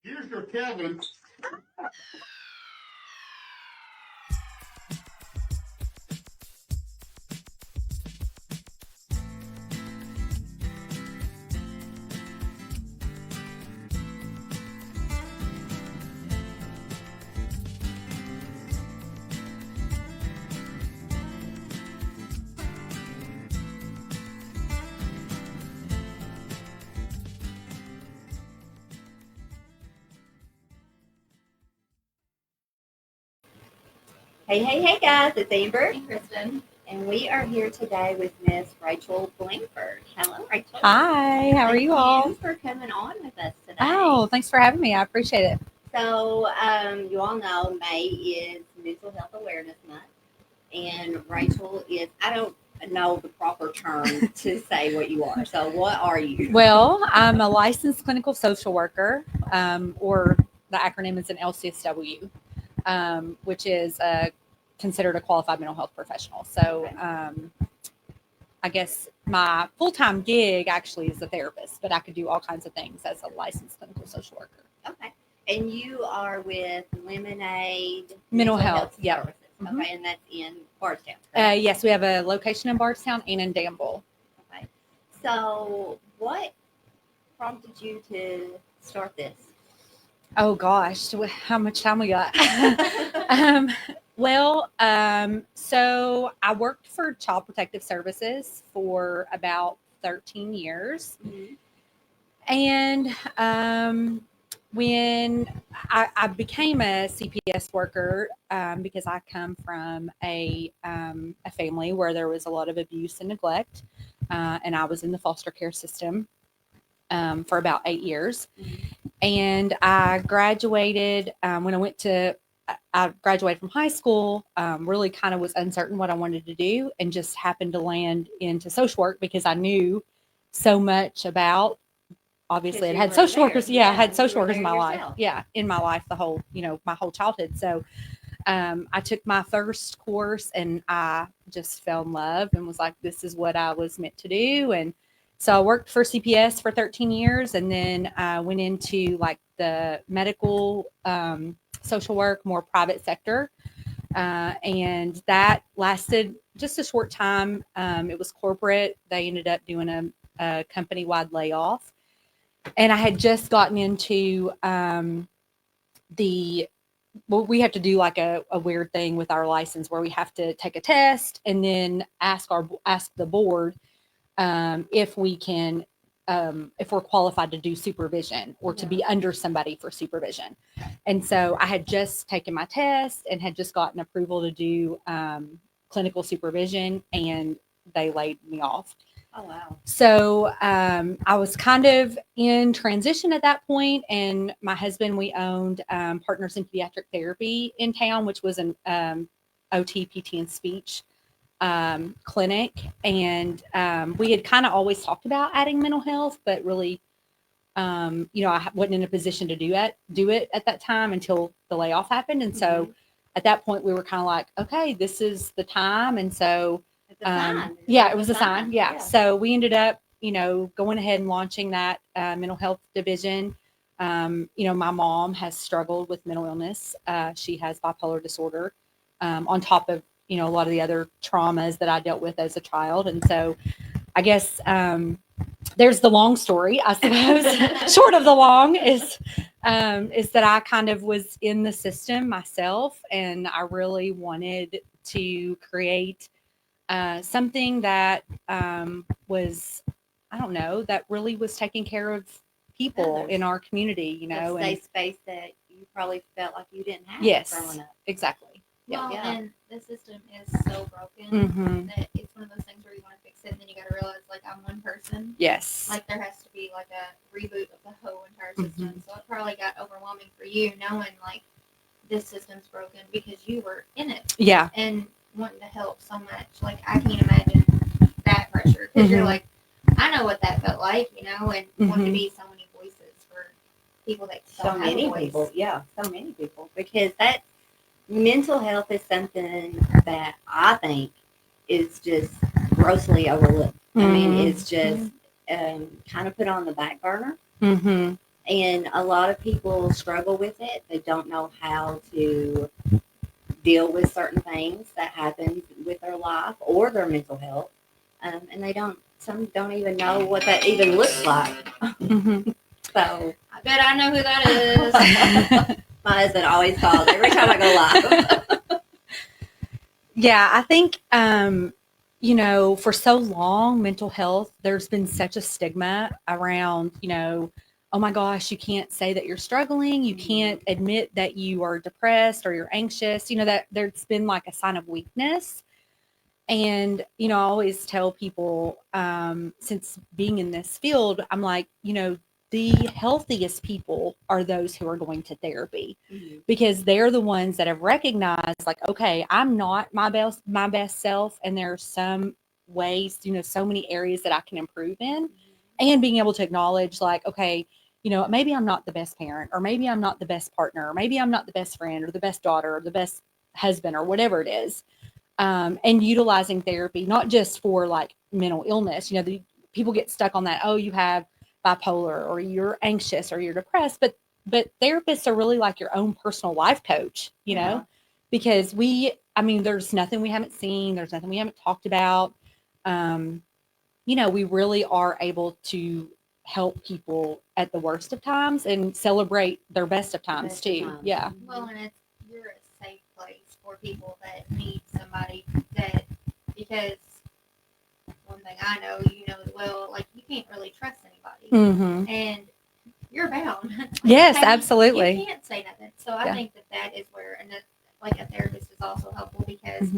Here's your Kevin. Hey, guys, it's Amber, Hey, Kristen. and we are here today with Miss Rachel Blankford. Hello, Rachel. Hi, how are Thank you all? you for coming on with us today. Oh, thanks for having me. I appreciate it. So, you all know May is Mental Health Awareness Month, and Rachel is, I don't know the proper term to say what you are. So, what are you? Well, I'm a licensed clinical social worker, or the acronym is an LCSW, which is considered a qualified mental health professional. So, I guess my full-time gig actually is a therapist, but I could do all kinds of things as a licensed clinical social worker. Okay. And you are with Lemon-aide Mental Health, yep. Services. Mhm. Okay, and that's in Bardstown. Correct? Yes, we have a location in Bardstown and in Danville. Okay. So, what prompted you to start this? Oh gosh, how much time we got? So I worked for Child Protective Services for about 13 years. Mhm. And when I became a CPS worker, because I come from a family where there was a lot of abuse and neglect, and I was in the foster care system for about 8 years. Mhm. And I graduated when I graduated from high school, really kind of was uncertain what I wanted to do and just happened to land into social work because I knew so much about, obviously I had social workers. Yeah, I had social workers in my life. Yeah, in my life, my whole childhood. So I took my first course and I just fell in love and was like, this is what I was meant to do. And so I worked for CPS for 13 years and then I went into like the medical social work, more private sector. And that lasted just a short time. It was corporate. They ended up doing a company wide layoff. And I had just gotten into the well, we have to do like a weird thing with our license where we have to take a test and then ask the board if we can if we're qualified to do supervision or to be under somebody for supervision. And so I had just taken my test and had just gotten approval to do clinical supervision, and they laid me off. Oh, wow. So I was kind of in transition at that point, and my husband, we owned Partners in Pediatric Therapy in town, which was an OT, PT, and speech clinic. And we had kind of always talked about adding mental health, but really, I wasn't in a position to do it at that time until the layoff happened. And so at that point, we were kind of like, okay, this is the time. And so it was a sign. Yeah. So we ended up, going ahead and launching that mental health division. My mom has struggled with mental illness. She has bipolar disorder, on top of, a lot of the other traumas that I dealt with as a child. And so I guess there's the long story, I suppose. Short of the long is that I kind of was in the system myself, and I really wanted to create something that was, I don't know, that really was taking care of people in our community, a safe space that you probably felt like you didn't have growing up. Exactly. Well, and the system is so broken that it's one of those things where you want to fix it, and then you got to realize, like, I'm one person. Yes. Like, there has to be, like, a reboot of the whole entire system. So it probably got overwhelming for you knowing, like, this system's broken because you were in it. Yeah. And wanting to help so much. Like, I can't imagine that pressure because you're like, I know what that felt like, and wanting to be so many voices for people that don't have a voice. People. Yeah, so many people. Because that mental health is something that I think is just grossly overlooked. I mean, it's just kind of put on the back burner. And a lot of people struggle with it. They don't know how to deal with certain things that happen with their life or their mental health. And some don't even know what that even looks like. Mhm. So I bet I know who that is. my husband always calls every time I go live. Yeah, I think, for so long, mental health, there's been such a stigma around, oh my gosh, you can't say that you're struggling. You can't admit that you are depressed or you're anxious, that there's been like a sign of weakness. And, I always tell people, since being in this field, I'm like, the healthiest people are those who are going to therapy because they're the ones that have recognized, like, okay, I'm not my best self. And there are some ways, so many areas that I can improve in, and being able to acknowledge, like, okay, maybe I'm not the best parent, or maybe I'm not the best partner, or maybe I'm not the best friend or the best daughter or the best husband or whatever it is. And utilizing therapy, not just for like mental illness. The people get stuck on that. Oh, you have bipolar, or you're anxious, or you're depressed. But therapists are really like your own personal life coach. Because there's nothing we haven't seen. There's nothing we haven't talked about. We really are able to help people at the worst of times and celebrate their best of times Best of too. times. Yeah. Well, and you're a safe place for people that need somebody because one thing I know, as well, like you can't really trust anybody, Mm-hmm. and you're bound. Yes, Hey, absolutely. You can't say nothing. So I think that is where, like a therapist is also helpful because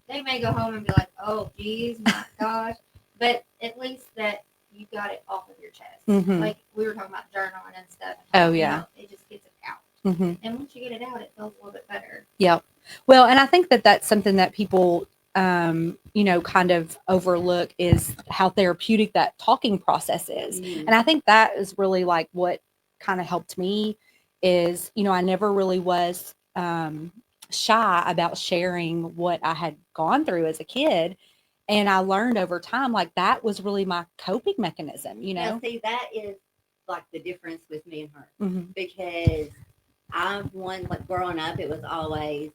they may go home and be like, oh, geez, my gosh, but at least that you got it off of your chest. Like we were talking about journaling and stuff. And Oh, yeah. it just gets it out. And once you get it out, it feels a little bit better. Yep. Well, and I think that that's something that people, kind of overlook, is how therapeutic that talking process is. And I think that is really like what kind of helped me is, I never really was shy about sharing what I had gone through as a kid. And I learned over time, like that was really my coping mechanism, Now, see, that is like the difference with me and her because I'm one, like growing up, it was always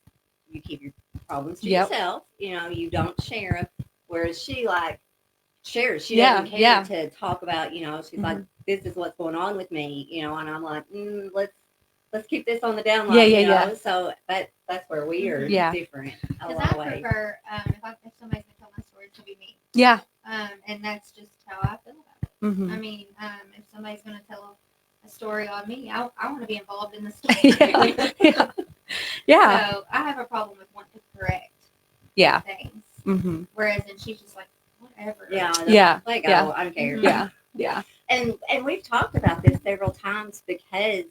you keep your problems to yourself. You don't share them. Whereas she like shares. She doesn't care to talk about. She's like, this is what's going on with me. And I'm like, let's keep this on the down low. Yeah. So that's where we are different. Because I prefer if somebody's gonna tell my story to be me. Yeah. And that's just how I feel about it. I mean, if somebody's gonna tell a story on me, I want to be involved in the story. Yeah. So I have a problem with wanting to correct things. Whereas then she's just like, whatever. Yeah. Let go. I don't care. Yeah. And we've talked about this several times because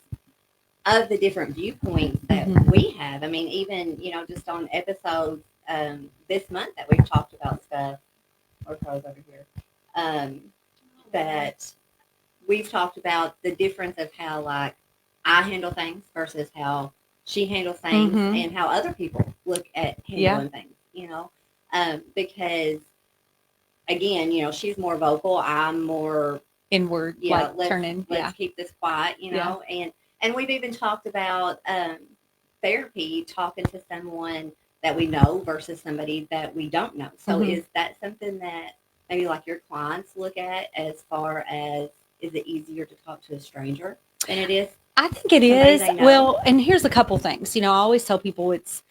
of the different viewpoints that we have. I mean, even, just on episodes this month that we've talked about stuff, or Carla's over here, that we've talked about the difference of how, like, I handle things versus how she handles things and how other people look at handling things, because, again, she's more vocal. I'm more inward, turning. Let's keep this quiet, and we've even talked about therapy, talking to someone that we know versus somebody that we don't know. So is that something that maybe like your clients look at as far as, is it easier to talk to a stranger than it is? I think it is. Well, and here's a couple things. I always tell people it's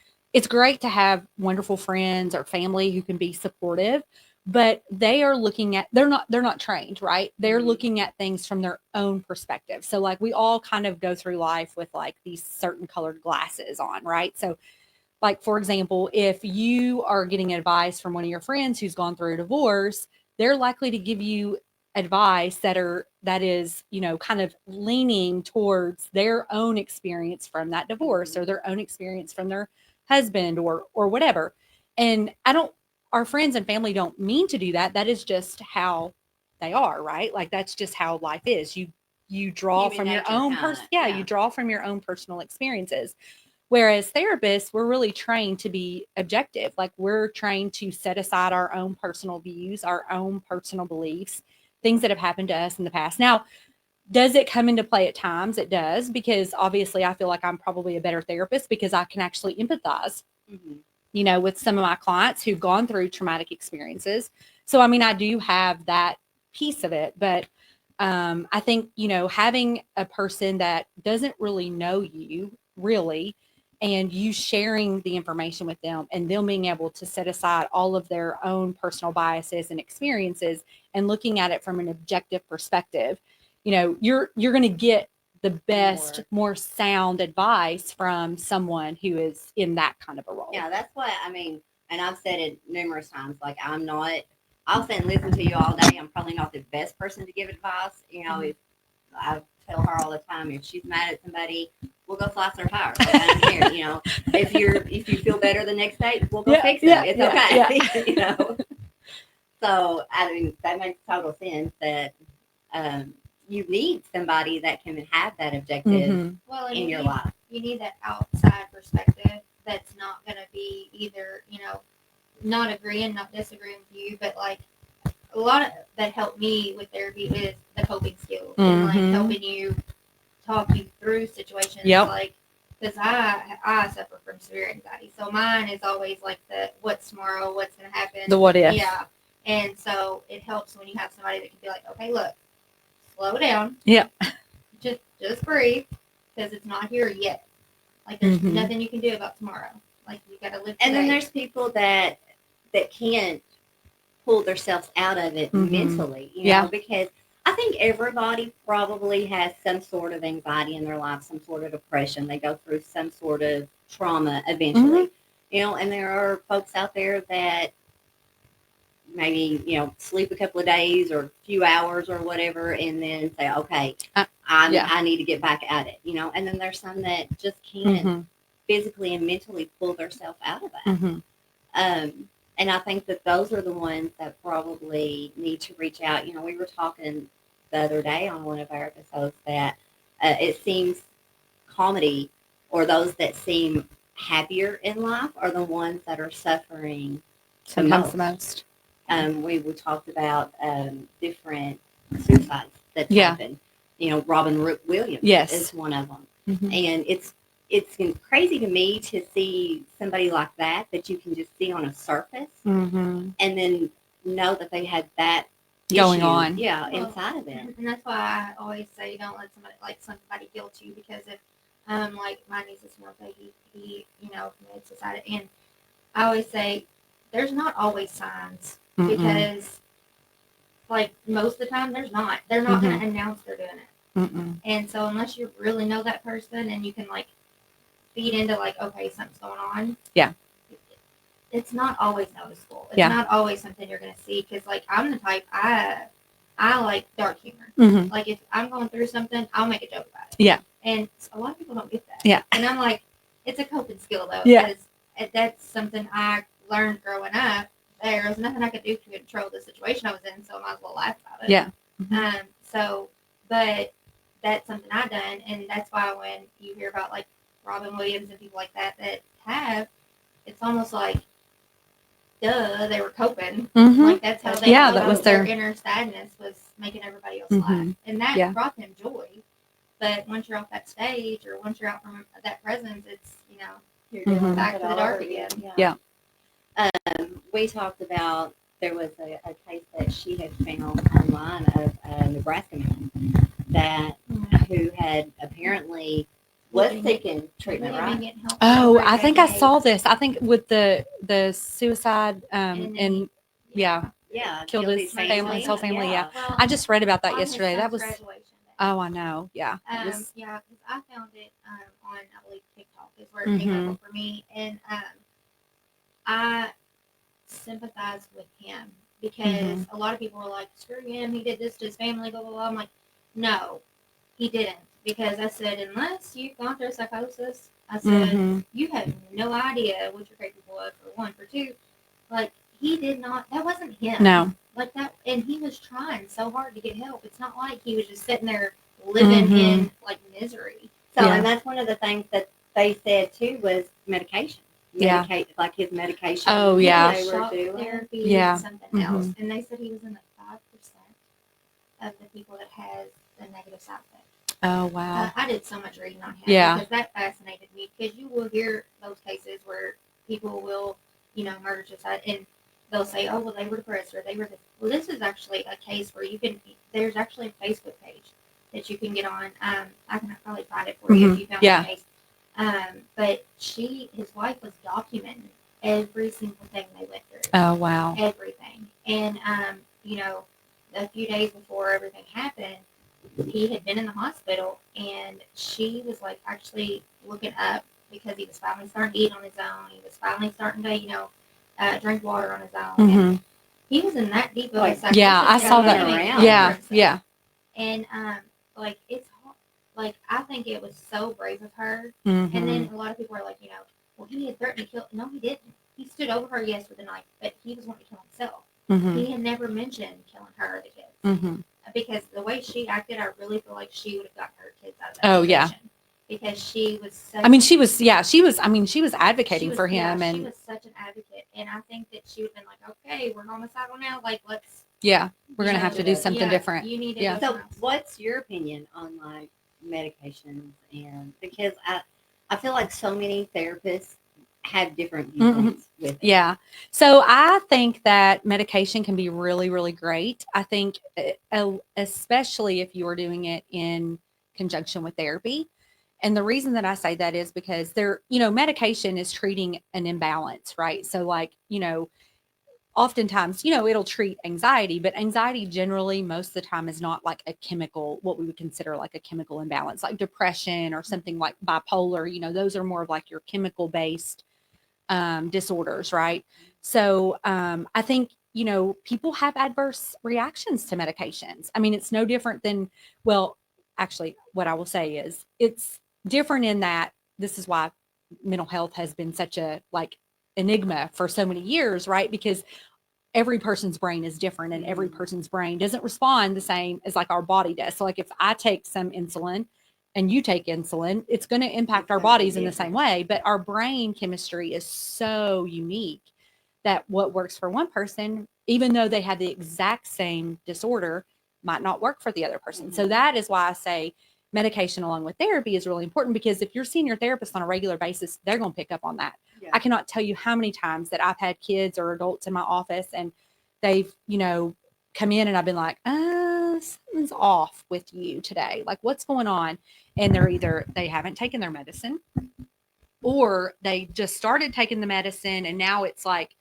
great to have wonderful friends or family who can be supportive, but they are looking at, they're not trained, right? They're looking at things from their own perspective. So like we all kind of go through life with like these certain colored glasses on, right? So like, for example, if you are getting advice from one of your friends who's gone through a divorce, they're likely to give you advice that is, kind of leaning towards their own experience from that divorce or their own experience from their husband or whatever. And our friends and family don't mean to do that. That is just how they are, right? Like that's just how life is. You draw from your own you draw from your own personal experiences. Whereas therapists, we're really trained to be objective. Like we're trained to set aside our own personal views, our own personal beliefs, things that have happened to us in the past. Now, Does it come into play at times? It does, because obviously I feel like I'm probably a better therapist because I can actually empathize, with some of my clients who've gone through traumatic experiences. So, I mean, I do have that piece of it, but I think, having a person that doesn't really know you really, and you sharing the information with them and them being able to set aside all of their own personal biases and experiences and looking at it from an objective perspective, you're going to get the best, more sound advice from someone who is in that kind of a role. Yeah, that's what I mean. And I've said it numerous times. Like, I'll sit and listen to you all day. I'm probably not the best person to give advice. If I tell her all the time, if she's mad at somebody, we'll go slice their tires. Like, I don't care. If you feel better the next day, we'll go fix it. It's okay. Yeah. So, I mean, that makes total sense that you need somebody that can have that objective in your life. You need that outside perspective that's not going to be either, not agreeing, not disagreeing with you, but like a lot of that helped me with therapy is the coping skills and like helping you talk you through situations. Like, because I suffer from severe anxiety, so mine is always like the what's tomorrow, what's going to happen, the what if. Yeah, and so it helps when you have somebody that can be like, okay, look, slow down, just breathe, because it's not here yet. Like, there's nothing you can do about tomorrow. Like, you got to live today. And then there's people that can't pull themselves out of it mentally, because I think everybody probably has some sort of anxiety in their life, some sort of depression. They go through some sort of trauma eventually, and there are folks out there that maybe, sleep a couple of days or a few hours or whatever, and then say, okay, I need to get back at it, and then there's some that just can't physically and mentally pull themselves out of that. And I think that those are the ones that probably need to reach out. We were talking the other day on one of our episodes that it seems comedy, or those that seem happier in life, are the ones that are suffering sometimes the most. We talked about different suicides that happened. Robin Williams is one of them. And it's crazy to me to see somebody like that you can just see on a surface and then know that they had that going issue, on inside of them. And that's why I always say don't let somebody guilt you, because if like my niece's fiance, he committed suicide, and I always say there's not always signs, because like most of the time they're not going to announce they're doing it. And so unless you really know that person and you can like feed into like, okay, something's going on. It's not always noticeable. It's not always something you're going to see, because like I'm the type, I like dark humor. Like if I'm going through something, I'll make a joke about it. And a lot of people don't get that. And I'm like, it's a coping skill though, because that's something I learned growing up. There was nothing I could do to control the situation I was in, so I might as well laugh about it. But that's something I've done, and that's why when you hear about like Robin Williams and people like that have, it's almost like, duh, they were coping. Like that's how they that was their inner sadness was making everybody else laugh, and that brought them joy. But once you're off that stage, or once you're out from that presence, it's you're back to the dark again. We talked about, there was a case that she had found online of a Nebraska man that who had apparently was seeking treatment, right? Oh, I think I saw this. I think with the suicide killed his family, his whole family. Well, I just read about that yesterday. That was I know. Because I found it on, I believe, TikTok is where it came up for me, and I sympathize with him, because a lot of people were like, screw him, he did this to his family, blah blah blah. I'm like, no, he didn't, because I said, unless you've gone through psychosis, I said, you have no idea what you're capable of, for one. For two, like, he did not, that wasn't him. No. Like that, and he was trying so hard to get help. It's not like he was just sitting there living in like misery. So, and that's one of the things that they said too was medication. Like his medication. Oh yeah. They were doing therapy and something else. And they said he was in like 5% of the people that has a negative side effect. Oh, wow. I did so much reading on him because that fascinated me. Because you will hear those cases where people will, murder suicide, and they'll say, "Oh, well, they were depressed or they were." Well, this is actually a case where you can. There's actually a Facebook page that you can get on. I can probably find it for you if you found the case. But his wife was documenting every single thing they went through. Oh, wow. Everything, and a few days before everything happened, he had been in the hospital, and she was like actually looking up because he was finally starting to eat on his own. He was finally starting to, drink water on his own. And he was in that deep of a psychosis. Yeah, I saw that around. Yeah. And it's like I think it was so brave of her. Mm-hmm. And then a lot of people are like, well, he had threatened to kill. No, he didn't. He stood over her, yes, with a knife, but he was wanting to kill himself. Mm-hmm. He had never mentioned killing her or the kids. Mm-hmm. Because the way she acted, I really feel like she would have gotten her kids out of that situation. Because she was such she was advocating for him. Yeah, and she was such an advocate. And I think that she would have been like, okay, we're homicidal now. Like, let's. Yeah, we're going to have to do something different. You need to So what's your opinion on like medications? And because I feel like so many therapists have different viewpoints with it. Yeah. So I think that medication can be really, really great. I think especially if you are doing it in conjunction with therapy. And the reason that I say that is because medication is treating an imbalance, right? So like, oftentimes, it'll treat anxiety, but anxiety generally most of the time is not like a chemical, what we would consider like a chemical imbalance, like depression or something like bipolar, those are more of like your chemical based disorders, right? So I think, people have adverse reactions to medications. I mean, it's no different than, well, actually, what I will say is it's different in that this is why mental health has been such a like enigma for so many years, right? Because every person's brain is different and every person's brain doesn't respond the same as like our body does. So like if I take some insulin and you take insulin, it's going to impact our bodies in the same way. But our brain chemistry is so unique that what works for one person, even though they have the exact same disorder, might not work for the other person. So that is why I say medication along with therapy is really important, because if you're seeing your therapist on a regular basis, they're going to pick up on that. Yeah. I cannot tell you how many times that I've had kids or adults in my office and they've, come in and I've been like, something's off with you today. Like, what's going on? And they haven't taken their medicine, or they just started taking the medicine and now it's like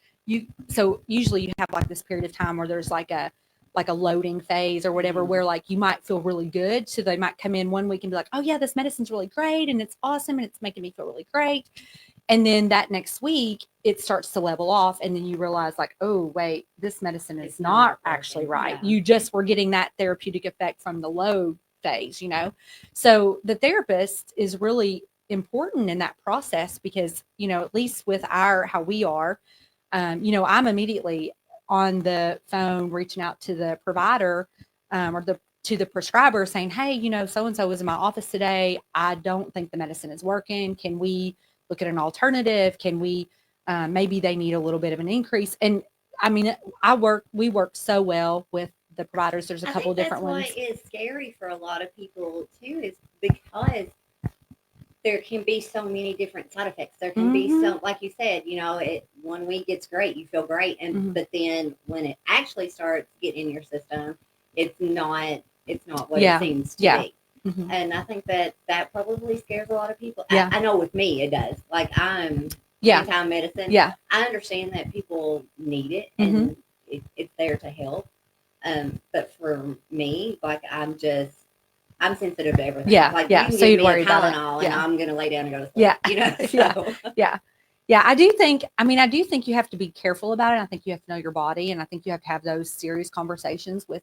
so usually you have like this period of time where there's like a loading phase or whatever, where like you might feel really good. So they might come in one week and be like, oh yeah, this medicine's really great and it's awesome and it's making me feel really great. And then that next week it starts to level off. And then you realize like, oh wait, this medicine is not actually right. Yeah. You just were getting that therapeutic effect from the low phase, So the therapist is really important in that process because, at least with how we are, I'm immediately on the phone reaching out to the provider to the prescriber saying, hey, so-and-so was in my office today. I don't think the medicine is working. Can we look at an alternative? Can we, maybe they need a little bit of an increase. And I mean, we work so well with the providers. There's a couple of different ones. That's why it's scary for a lot of people too, is because there can be so many different side effects. There can be so, like you said, 1 week it's great, you feel great, and but then when it actually starts getting in your system, it's not what it seems to be. Mm-hmm. And I think that probably scares a lot of people. Yeah. I know with me it does. Like I'm anti-medicine. Yeah. I understand that people need it and it's there to help. But for me, like I'm sensitive to everything. Yeah. Like yeah. You can so give you'd me worry a Tylenol about it. And I'm gonna lay down and go to sleep. Yeah. So. Yeah. Yeah. I do think you have to be careful about it. I think you have to know your body, and I think you have to have those serious conversations with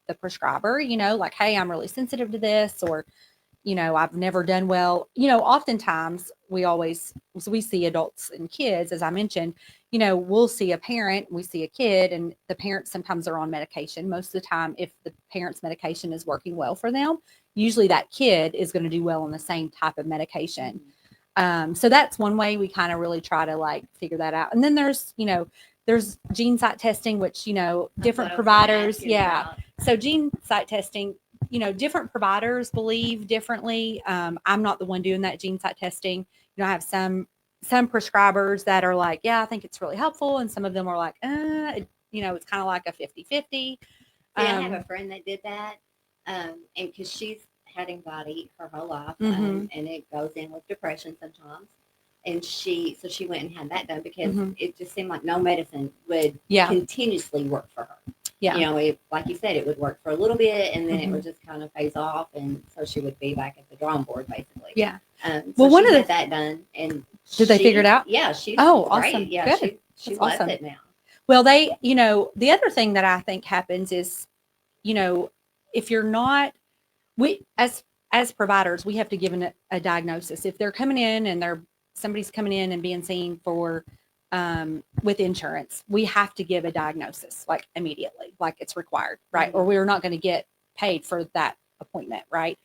the prescriber, like, hey, I'm really sensitive to this, or, I've never done well. Oftentimes we see adults and kids, as I mentioned, we'll see a parent, we see a kid, and the parents sometimes are on medication. Most of the time, if the parent's medication is working well for them, usually that kid is going to do well on the same type of medication. So that's one way we kind of really try to like figure that out. And then there's gene site testing, which, different providers. Yeah. So gene site testing, different providers believe differently. I'm not the one doing that gene site testing. I have some prescribers that are like, yeah, I think it's really helpful. And some of them are like, it's kind of like a 50-50. I have a friend that did that. And because she's had anxiety her whole life, and it goes in with depression sometimes. And she went and had that done because it just seemed like no medicine would continuously work for her. Yeah. It, like you said, it would work for a little bit and then it would just kind of phase off. And so she would be back at the drawing board, basically. Yeah. So she had that done. And did they figure it out? Yeah. She's awesome. great. Yeah. Good. She loves awesome. it now. Well, the other thing that I think happens is, if you're not, as providers, we have to give a diagnosis. If they're coming in and somebody's coming in and being seen for with insurance, we have to give a diagnosis like immediately, like it's required, right? Or we're not going to get paid for that appointment, right?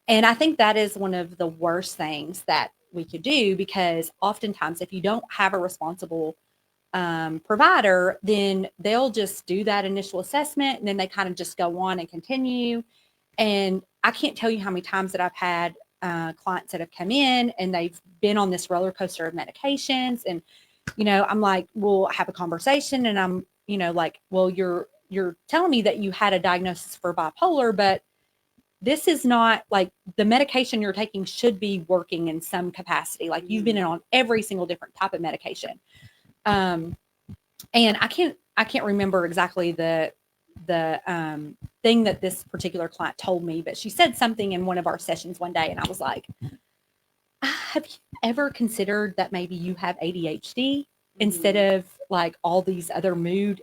And I think that is one of the worst things that we could do, because oftentimes if you don't have a responsible provider, then they'll just do that initial assessment and then they kind of just go on and continue. And I can't tell you how many times that I've had clients that have come in and they've been on this roller coaster of medications. And, I'm like, we'll have a conversation and I'm, like, well, you're telling me that you had a diagnosis for bipolar, but this is not like the medication you're taking should be working in some capacity. Like you've been on every single different type of medication. And I can't remember exactly the thing that this particular client told me, but she said something in one of our sessions one day and I was like, have you ever considered that maybe you have ADHD instead of like all these other mood,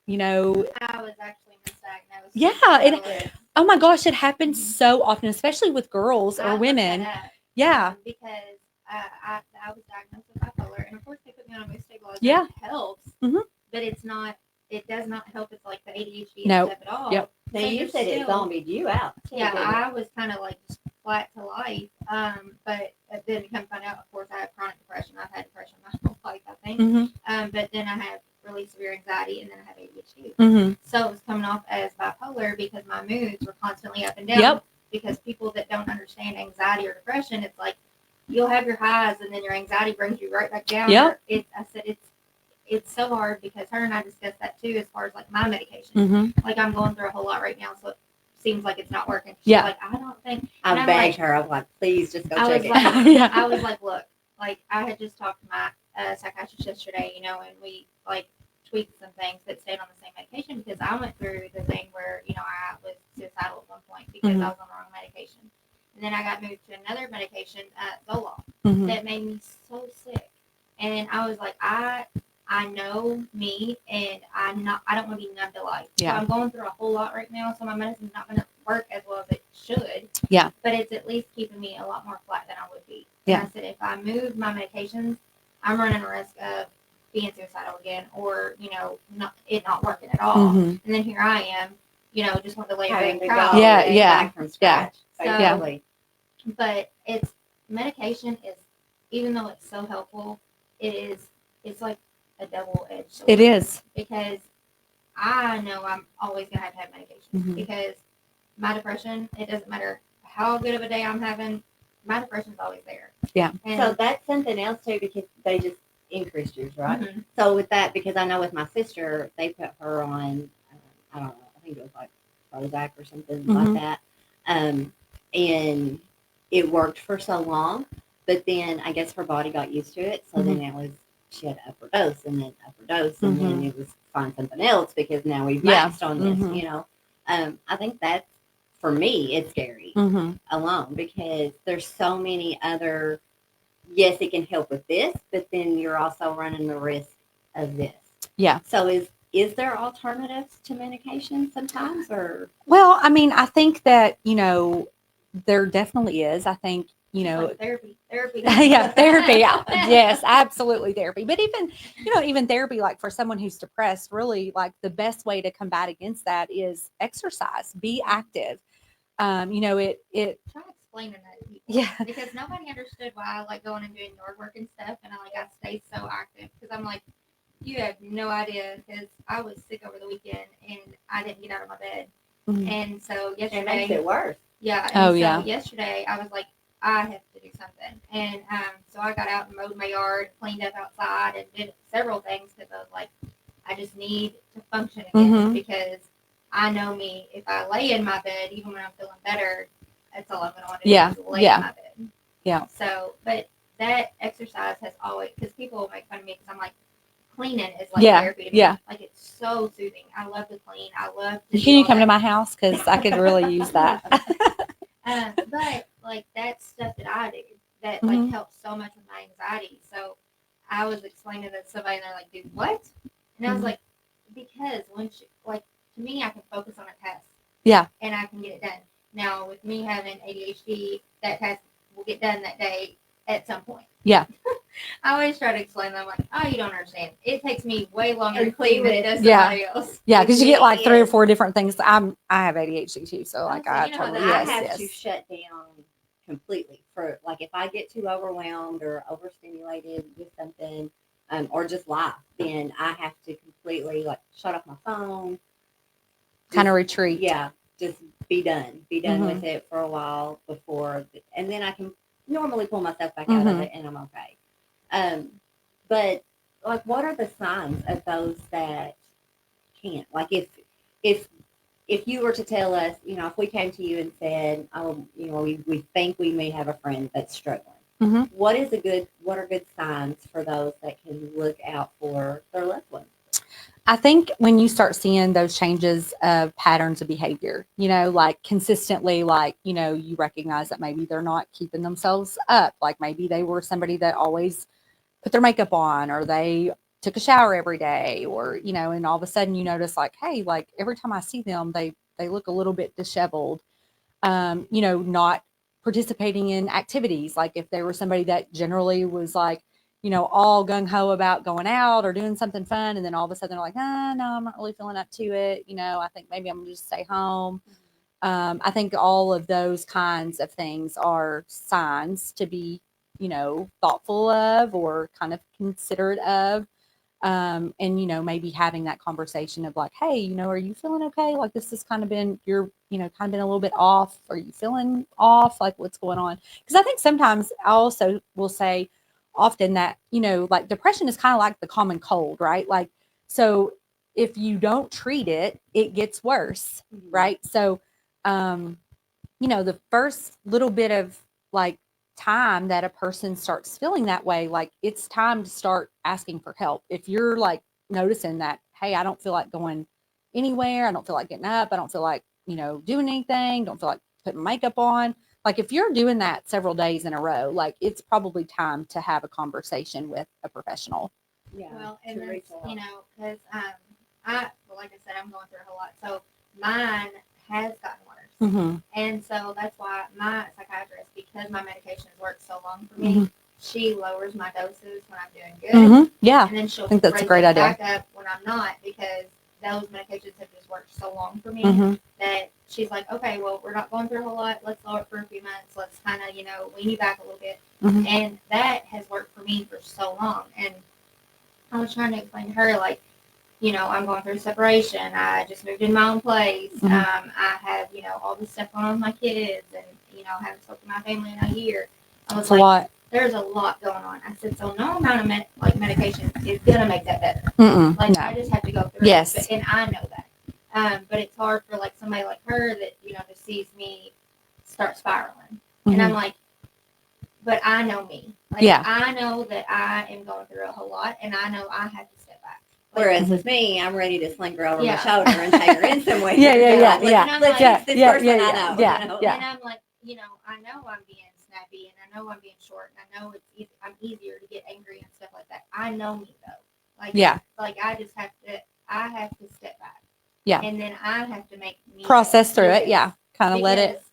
I was actually misdiagnosed. Yeah. Oh my gosh, it happens so often, especially with girls or women. Yeah. Because I was diagnosed with bipolar, and of course they put me on a mood stabilizer. Yeah. It helps, but it does not help. It's like the ADHD stuff at all. Yep. Now you said it zombied you out. Yeah, I was kind of like just flat to life. But then come find out, of course, I have chronic depression. I've had depression my whole life, I think. But then I have really severe anxiety, and then I have ADHD. So it was coming off as bipolar because my moods were constantly up and down. Yep. Because people that don't understand anxiety or depression, it's like you'll have your highs, and then your anxiety brings you right back down. Yep. It's so hard because her and I discussed that too, as far as like my medication. Like I'm going through a whole lot right now, so it seems like it's not working. She's like, I don't think. I begged her. I was like, please just go check it. I was like, look, like I had just talked to my psychiatrist yesterday, and we like tweaked some things that stayed on the same medication because I went through the thing where I was suicidal at one point because I was on the wrong medication, and then I got moved to another medication, Zoloft, that made me so sick, and I was like, I know me, and I don't want to be numb to life. Yeah. So I'm going through a whole lot right now, so my medicine's not going to work as well as it should. Yeah. But it's at least keeping me a lot more flat than I would be. Yeah. And I said, if I move my medications, I'm running a risk of being suicidal again, or not working at all. And then here I am, just want to lay Having back to and go cry. back from scratch. So, but medication is, even though it's so helpful, it's like a double-edged sword. It is. Because I know I'm always going to have medication. Because my depression, it doesn't matter how good of a day I'm having, my depression's always there. Yeah. And so that's something else too, because they just increased yours, right? So with that, because I know with my sister, they put her on, I don't know, I think it was like Prozac or something like that. And it worked for so long, but then I guess her body got used to it. So then it was, she had to upper dose and then it was find something else because now we've maxed on this, I think that's, for me, it's scary alone because there's so many other, yes, it can help with this, but then you're also running the risk of this. Yeah. So is there alternatives to medication sometimes, or? Well, I mean, I think that, there definitely is. I think, like therapy. Yeah, therapy. Yes, absolutely therapy. But even therapy, like for someone who's depressed, really like the best way to combat against that is exercise, be active. Try explaining that to people. Yeah. Because nobody understood why I like going and doing yard work and stuff, and I stayed so active because I'm like, you have no idea, because I was sick over the weekend and I didn't get out of my bed. And so It makes yesterday, it worse. yeah. And Oh, so yeah. yesterday I was like, I have to do something. And so I got out and mowed my yard, cleaned up outside, and did several things because I was like, I just need to function again because I know me. If I lay in my bed, even when I'm feeling better, that's all I'm going to want to do is lay in my bed. Yeah. So, but that exercise has always, because people make fun of me because I'm like, cleaning is like therapy to me. Yeah. Like it's so soothing. I love to clean. I love to Can you come that. to my house? Because I could really use that. But like that's stuff that I do that like helps so much with my anxiety. So I was explaining that to somebody and they're like, dude, what? And I was like, because like to me, I can focus on a task. Yeah. And I can get it done. Now with me having ADHD, that task will get done that day at some point. Yeah. I always try to explain them like, oh, you don't understand. It takes me way longer to clean than it does Yeah. somebody else. Yeah, because you get like 3 or 4 different things. I have ADHD too, so like So, I you know, totally that I yes, have yes. to shut down completely for like if I get too overwhelmed or overstimulated with something, or just life, then I have to completely like shut off my phone. Kind of retreat. Yeah, just be done with it for a while before, and then I can normally pull myself back out of it, and I'm okay. But like, what are the signs of those that can't? Like, if you were to tell us, you know, if we came to you and said, oh, you know, we think we may have a friend that's struggling, what are good signs for those that can look out for their loved ones? I think when you start seeing those changes of patterns of behavior, you know, like consistently, like, you know, you recognize that maybe they're not keeping themselves up. Like maybe they were somebody that always put their makeup on, or they took a shower every day, or, you know, and all of a sudden you notice like, hey, like every time I see them, they look a little bit disheveled, you know, not participating in activities. Like if they were somebody that generally was like, you know, all gung ho about going out or doing something fun. And then all of a sudden they're like, no, I'm not really feeling up to it. You know, I think maybe I'm gonna just stay home. I think all of those kinds of things are signs to be, you know, thoughtful of or kind of considerate of. And, you know, maybe having that conversation of like, hey, you know, are you feeling okay? Like this has kind of been, you're, you know, kind of been a little bit off. Are you feeling off? Like what's going on? Because I think sometimes I also will say often that, you know, like depression is kind of like the common cold, right? Like, so if you don't treat it, it gets worse, right? So, you know, the first little bit of like time that a person starts feeling that way, like it's time to start asking for help. If you're like noticing that, hey, I don't feel like going anywhere, I don't feel like getting up, I don't feel like, you know, doing anything, don't feel like putting makeup on. Like if you're doing that several days in a row, like it's probably time to have a conversation with a professional. Yeah. Well, and then, you know, because like I said, I'm going through a whole lot. So mine has gotten worse. And so that's why my psychiatrist, because my medications work so long for me, she lowers my doses when I'm doing good. Yeah. And then she'll I think that's raise a great them idea. back up when I'm not, because those medications have just worked so long for me that she's like, okay, well, we're not going through a whole lot. Let's lower it for a few months. Let's kind of, you know, wean you back a little bit. And that has worked for me for so long. And I was trying to explain to her, like, you know, I'm going through separation. I just moved in my own place. I have, you know, all this stuff going on with my kids, and, you know, haven't spoken to my family in a year. I was like, a lot. There's a lot going on. I said, so no amount of medication is going to make that better. Like, no. I just have to go through it. But, and I know that. But it's hard for, like, somebody like her that, you know, just sees me start spiraling. And I'm like, but I know me. Like, I know that I am going through a whole lot, and I know I have to step back. Like, whereas with me, I'm ready to sling her over my shoulder and take her in somewhere. Let's this person I know. And I'm like, you know, I know I'm being snappy, and I know I'm being short, and I know I'm easier to get angry and stuff like that. I know me though. Like, like I just have to step back. Yeah. And then I have to make me process through it. Yeah. Kind of let it.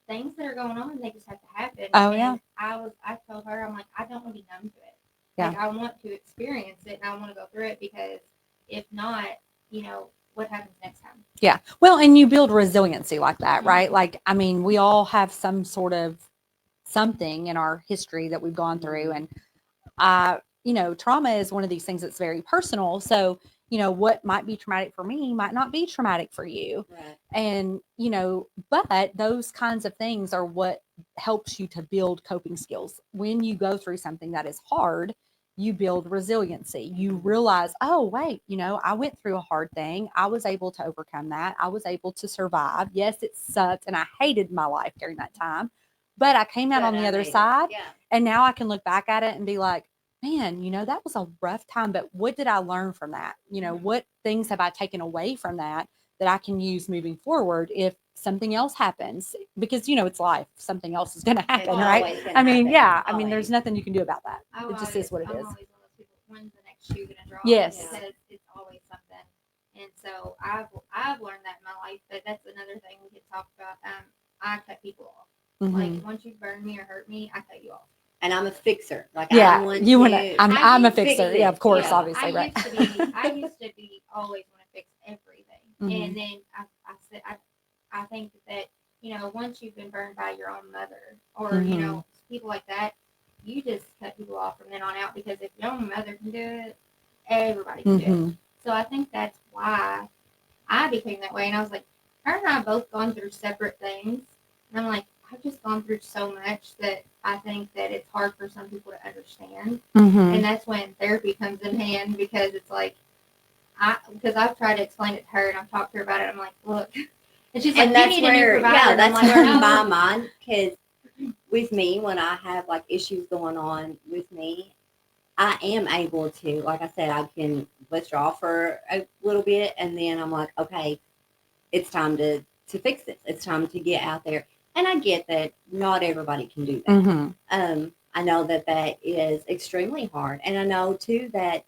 Things that are going on, they just have to happen. Oh, and I told her, I'm like, I don't want to be numb to it. Yeah. Like, I want to experience it, and I want to go through it, because if not, you know, what happens next time? Yeah. Well, and you build resiliency like that, right? Like, I mean, we all have some sort of something in our history that we've gone through. And, you know, trauma is one of these things that's very personal. So what might be traumatic for me might not be traumatic for you. Right. And, but those kinds of things are what helps you to build coping skills. When you go through something that is hard, you build resiliency. You realize, oh, wait, I went through a hard thing. I was able to overcome that. I was able to survive. Yes, it sucked and I hated my life during that time, but I came out on the other side. Yeah. And now I can look back at it and be like, man, that was a rough time, but what did I learn from that? What things have I taken away from that I can use moving forward if something else happens? Because, it's life. Something else is going to happen, right? I mean, yeah. I mean, there's nothing you can do about that. It just is what it is. I'm always one of those people, when's the next shoe going to drop? Yes. Because it's always something. And so I've learned that in my life, but that's another thing we could talk about. I cut people off. Mm-hmm. Like, once you burn me or hurt me, I cut you off. And I'm a fixer. Like, yeah, I'm a fixer. Yeah, of course, yeah, obviously, right? I used to be always want to fix everything, Mm-hmm. and then I think that once you've been burned by your own mother or Mm-hmm. People like that, you just cut people off from then on out, because if your own mother can do it, everybody can Mm-hmm. do it. So I think that's why I became that way, and I was like, her and I have both gone through separate things, and I'm like, I've just gone through so much that I think that it's hard for some people to understand. Mm-hmm. And that's when therapy comes in hand, because it's like, because I've tried to explain it to her and I've talked to her about it. I'm like, look, and she's like, and that's you need a new where, provider. yeah, And that's I'm like, where no. my mind, because with me, when I have like issues going on with me, I am able to, like I said, I can withdraw for a little bit, and then I'm like, okay, it's time to fix this. It's time to get out there. And I get that not everybody can do that. Mm-hmm. I know that is extremely hard. And I know, too, that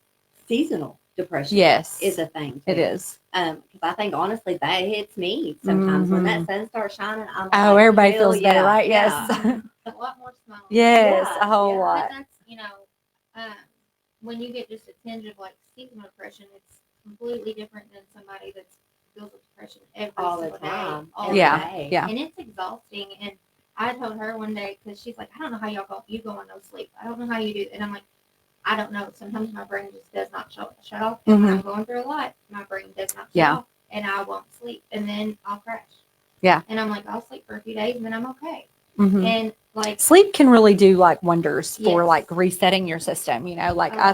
seasonal depression is a thing, too. It is. Because I think, honestly, that hits me sometimes. Mm-hmm. When that sun starts shining, I'm like, oh, everybody feels better, yeah, right? yeah. Yes. A lot more smiles. Yes, Yeah, a whole yeah. lot. But that's, when you get just a tinge of like seasonal depression, it's completely different than somebody that's deals with depression every All the single time. day. All Yeah, the day. yeah. And it's exhausting. And I told her one day, because she's like, I don't know how you go on no sleep. I don't know how you do it. And I'm like, I don't know. Sometimes my brain just does not shut off. And when I'm going through a lot, my brain does not shut off. And I won't sleep. And then I'll crash. Yeah. And I'm like, I'll sleep for a few days and then I'm okay. Mm-hmm. And like, sleep can really do like wonders for Yes. like resetting your system, like Oh. I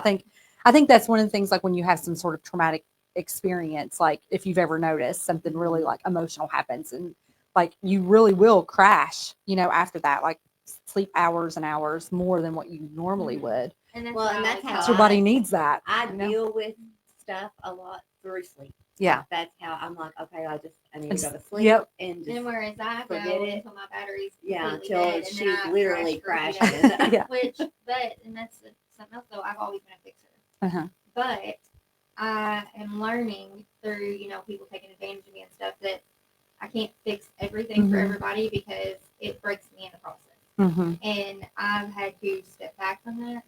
think that's one of the things, like when you have some sort of traumatic experience, like if you've ever noticed something really like emotional happens, and like you really will crash, after that, like sleep hours and hours more than what you normally would. and that's, Well, and that's how Your body needs that. I deal with stuff a lot through sleep. Yeah. That's how I'm like, okay, I need to go to sleep. Yep. And just and whereas I go forget it. until my battery's Yeah, completely until dead, and she then I literally crash for a few crashes. days. Yeah. And that's something else though. I've always been a fixer, Uh-huh. but I am learning through people taking advantage of me and stuff that I can't fix everything for everybody, because it breaks me in the process. Mm-hmm. And I've had to step back from that.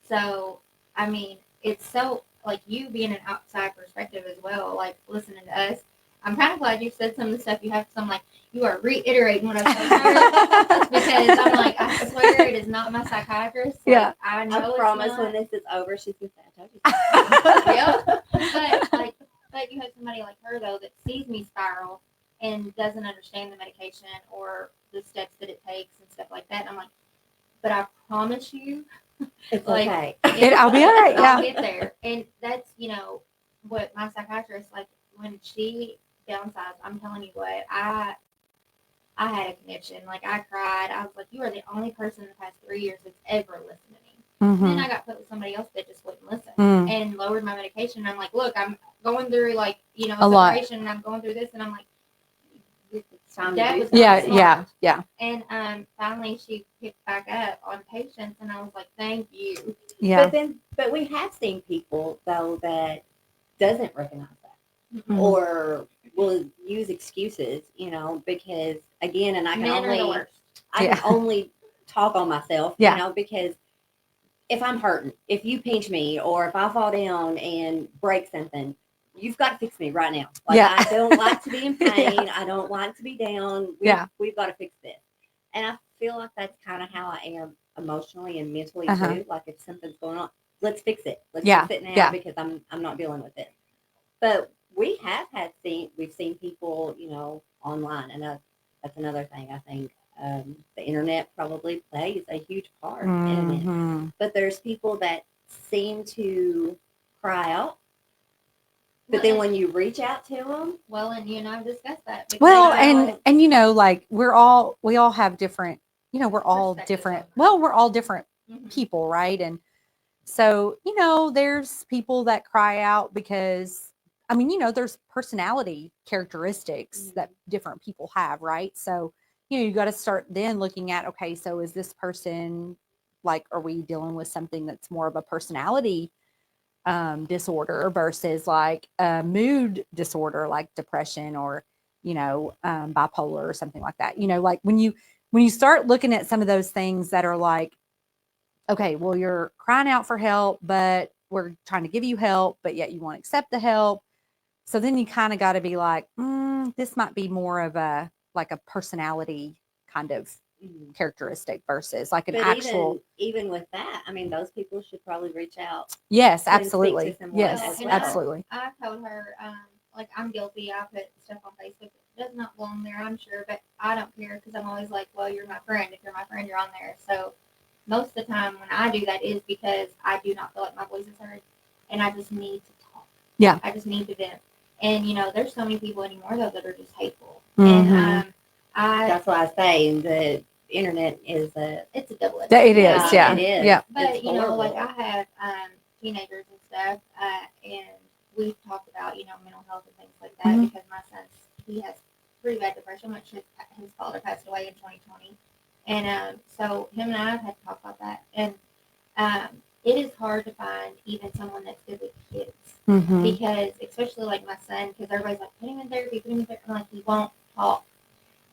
So I mean, it's so like you being an outside perspective as well, like listening to us. I'm kind of glad you said some of the stuff you have, because I'm like, you are reiterating what I said earlier, because I'm like, I swear it is not my psychiatrist. Like, Yeah. I know I promise it's not. when this is over, she's going to say, I told you. Yeah. But you have somebody like her though that sees me spiral and doesn't understand the medication or the steps that it takes and stuff like that. And I'm like, but I promise you, It's like, okay. I'll be all right. I'll Yeah. get there. And that's what my psychiatrist, like when she downsized, I'm telling you what, I had a connection. Like I cried. I was like, you are the only person in the past 3 years that's ever listened to me. Mm-hmm. And then I got put with somebody else that just wouldn't listen and lowered my medication. And I'm like, look, I'm going through a separation, and I'm going through this, and I'm like, It's time that to do was something. Yeah. And finally she picked back up on patience, and I was like, thank you. Yeah. But we have seen people though that doesn't recognize that, Mm-hmm. or will use excuses, because again, and I can Men are the only worst. I can only talk on myself, Yeah. because if I'm hurting, if you pinch me, or if I fall down and break something, you've got to fix me right now. Like, Yeah. I don't like to be in pain. Yeah. I don't like to be down. We've got to fix this. And I feel like that's kind of how I am emotionally and mentally too. Like if something's going on, let's fix it. Let's fix it now, because I'm not dealing with it. But we've seen people, online, and that's another thing. I think the internet probably plays a huge part in it. But there's people that seem to cry out, but then when you reach out to them, well, and you and I've discussed that. Well, and like we all have different, we're all different. Well, we're all different people, right? And so, there's people that cry out because, there's personality characteristics that different people have, right? So, you got to start then looking at, okay, so is this person, like, are we dealing with something that's more of a personality disorder versus like a mood disorder, like depression or, bipolar or something like that? Like when you start looking at some of those things that are like, okay, well, you're crying out for help, but we're trying to give you help, but yet you won't accept the help. So then you kind of got to be like, this might be more of a personality kind of characteristic versus like an but actual. even with that, I mean, those people should probably reach out. Yes, and speak to absolutely. someone Yes, as well. absolutely. I told her, like, I'm guilty. I put stuff on Facebook that does not belong there, I'm sure, but I don't care because I'm always like, well, you're my friend. If you're my friend, you're on there. So most of the time when I do that is because I do not feel like my voice is heard and I just need to talk. Yeah. I just need to vent. And, there's so many people anymore, though, that are just hateful. Mm-hmm. And that's why I say the internet is it's a double-edged It is, sword. yeah. It is. Yeah. But, it's like horrible. I have teenagers and stuff, and we've talked about, mental health and things like that because my son, he has pretty bad depression, which his father passed away in 2020. And so him and I have had to talk about that. And it is hard to find even someone that's good with kids because, especially like my son, because everybody's like, put him in therapy, put him in therapy. I'm like, he won't talk.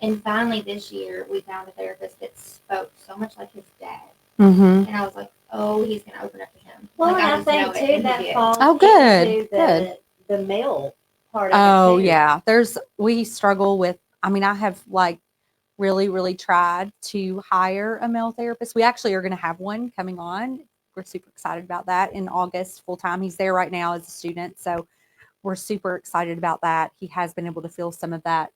And finally this year, we found a therapist that spoke so much like his dad. And I was like, oh, he's going to open up to him. Well, like, I think too that falls good. into the male part of Oh it too. yeah, we struggle with. I mean, I have like really, really tried to hire a male therapist. We actually are going to have one coming on. We're super excited about that in August, full time. He's there right now as a student, so we're super excited about that. He has been able to fill some of that,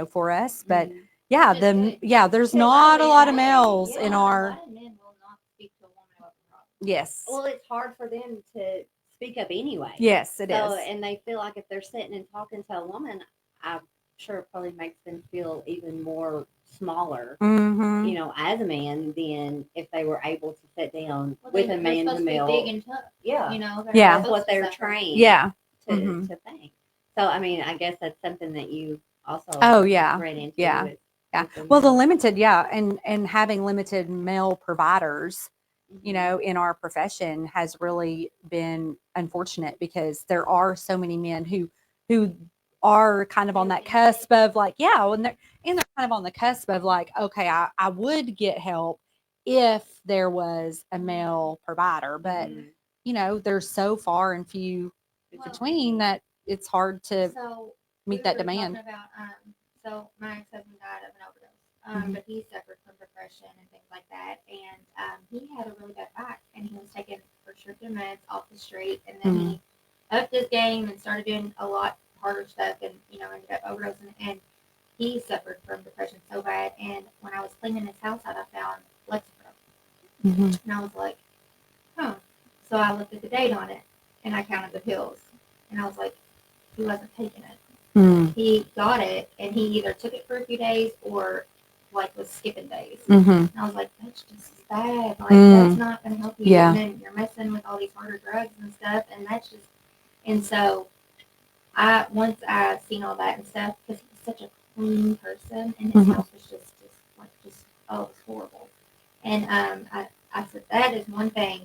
for us, but. Yeah, there's not a lot of males in our. A lot of men will not speak to a woman about the problem. Yes. Well, it's hard for them to speak up anyway. Yes, it is. And they feel like if they're sitting and talking to a woman, I'm sure it probably makes them feel even more smaller, as a man than if they were able to sit down with a man to male. Big and tough. Yeah. Yeah. That's what they're trained Yeah. to think. So, I mean, I guess that's something that you also ran into. Yeah. Yeah. Well, the limited, and having limited male providers, in our profession has really been unfortunate because there are so many men who are kind of on that cusp of like, and they're kind of on the cusp of like, okay, I would get help if there was a male provider, but there's so far and few between that it's hard to meet that demand. About, so my ex-husband died of an overdose, but he suffered from depression and things like that. And he had a really bad back, and he was taking prescription meds off the street. And then he upped his game and started doing a lot harder stuff, and ended up overdosing. And he suffered from depression so bad. And when I was cleaning his house out, I found Lexapro, and I was like, huh. So I looked at the date on it, and I counted the pills, and I was like, he wasn't taking it. He got it, and he either took it for a few days or like was skipping days. And I was like, that's just as bad. Like that's not going to help you. Yeah. And then you're messing with all these harder drugs and stuff, and that's just. And so, once I seen all that and stuff, because he was such a clean person, and his house was just it was horrible. And I said that is one thing.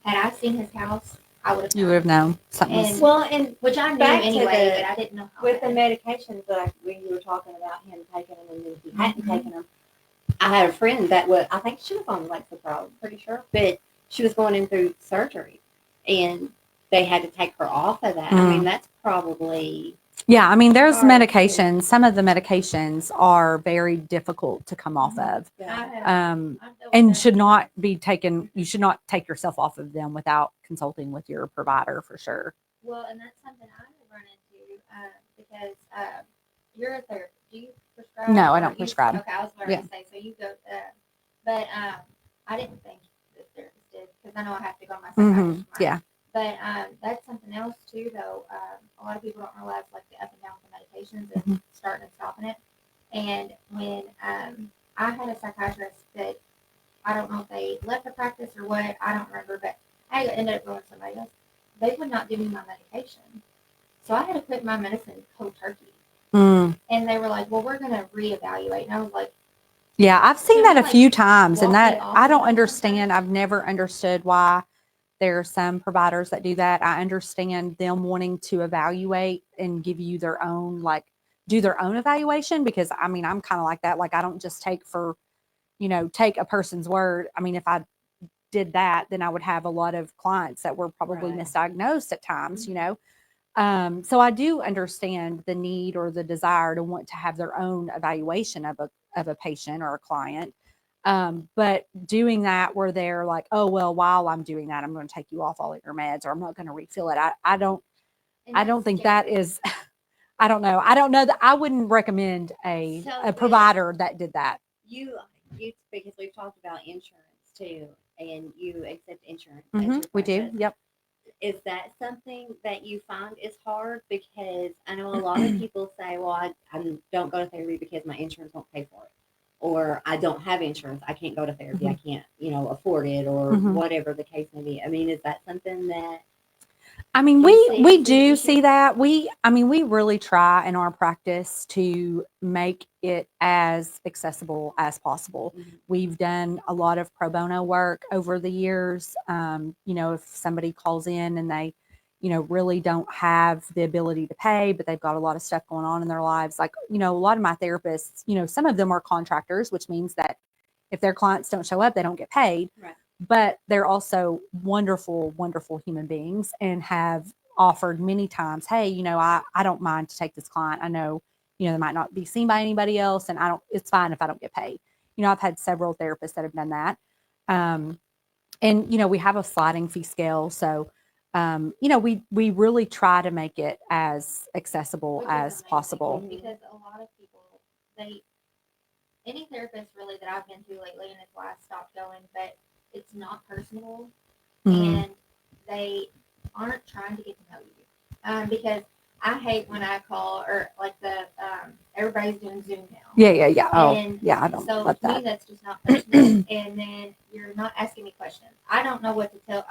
Had I seen his house, I would have. You would have known something. And which I knew back anyway, but I didn't know how. With the medications that when you were talking about him taking them and then he hadn't taken them, I had a friend that I think she was on Lexapro, I'm pretty sure, but she was going in through surgery, and they had to take her off of that. I mean, that's probably. Yeah, I mean, there's medications. Some of the medications are very difficult to come off of, and should not be taken. You should not take yourself off of them without consulting with your provider for sure. Well, and that's something I have run because you're a therapist. Do you prescribe? No, I or don't you- prescribe. Okay, I was about Yeah. to say, so you go, but I didn't think the therapist did because I know I have to go to my psychiatrist. Yeah. But that's something else too, though. A lot of people don't realize like the up and down with the medications and starting and stopping it. And when I had a psychiatrist that I don't know if they left the practice or what, I don't remember, but I ended up going to somebody else. They would not give me my medication, so I had to quit my medicine cold turkey. Mm. And they were like, "Well, we're going to reevaluate," and I was like, Yeah, I've seen that a few times, and walk me that off I of don't it understand. sometimes? I've never understood why there are some providers that do that. I understand them wanting to evaluate and give you their own, like, do their own evaluation, because I mean, I'm kind of like that. Like, I don't just take take a person's word. I mean, if I did that, then I would have a lot of clients that were probably Right. misdiagnosed at times, So I do understand the need or the desire to want to have their own evaluation of a patient or a client. But doing that where they're like, oh, well, while I'm doing that, I'm going to take you off all of your meds, or I'm not going to refill it. I don't and I don't that's think scary. that is, I don't know. I don't know that I wouldn't recommend So a provider that did that. you because we've talked about insurance too, and you accept insurance as your We do. practice. Yep. Is that something that you find is hard? Because I know a lot of people say, well, I don't go to therapy because my insurance won't pay for it. Or I don't have insurance. I can't go to therapy. I can't, afford it, or whatever the case may be. I mean, is that something that I mean, you see we as an do issue? see that. We really try in our practice to make it as accessible as possible. Mhm. We've done a lot of pro bono work over the years. If somebody calls in and they, really don't have the ability to pay, but they've got a lot of stuff going on in their lives. Like, a lot of my therapists, some of them are contractors, which means that if their clients don't show up, they don't get paid. Right. But they're also wonderful, wonderful human beings, and have offered many times, hey, I don't mind to take this client. I know, they might not be seen by anybody else, and it's fine if I don't get paid. I've had several therapists that have done that. And we have a sliding fee scale. So, we really try to make it as accessible Which is as amazing, possible. because a lot of people, any therapist really that I've been to lately, and it's why I stopped going, but it's not personal, and they aren't trying to get to know you. Because I hate when I call, or like everybody's doing Zoom now. Yeah. Oh, And yeah, I don't so love to me, that. that's just not personal. And then you're not asking me questions. I don't know what to tell.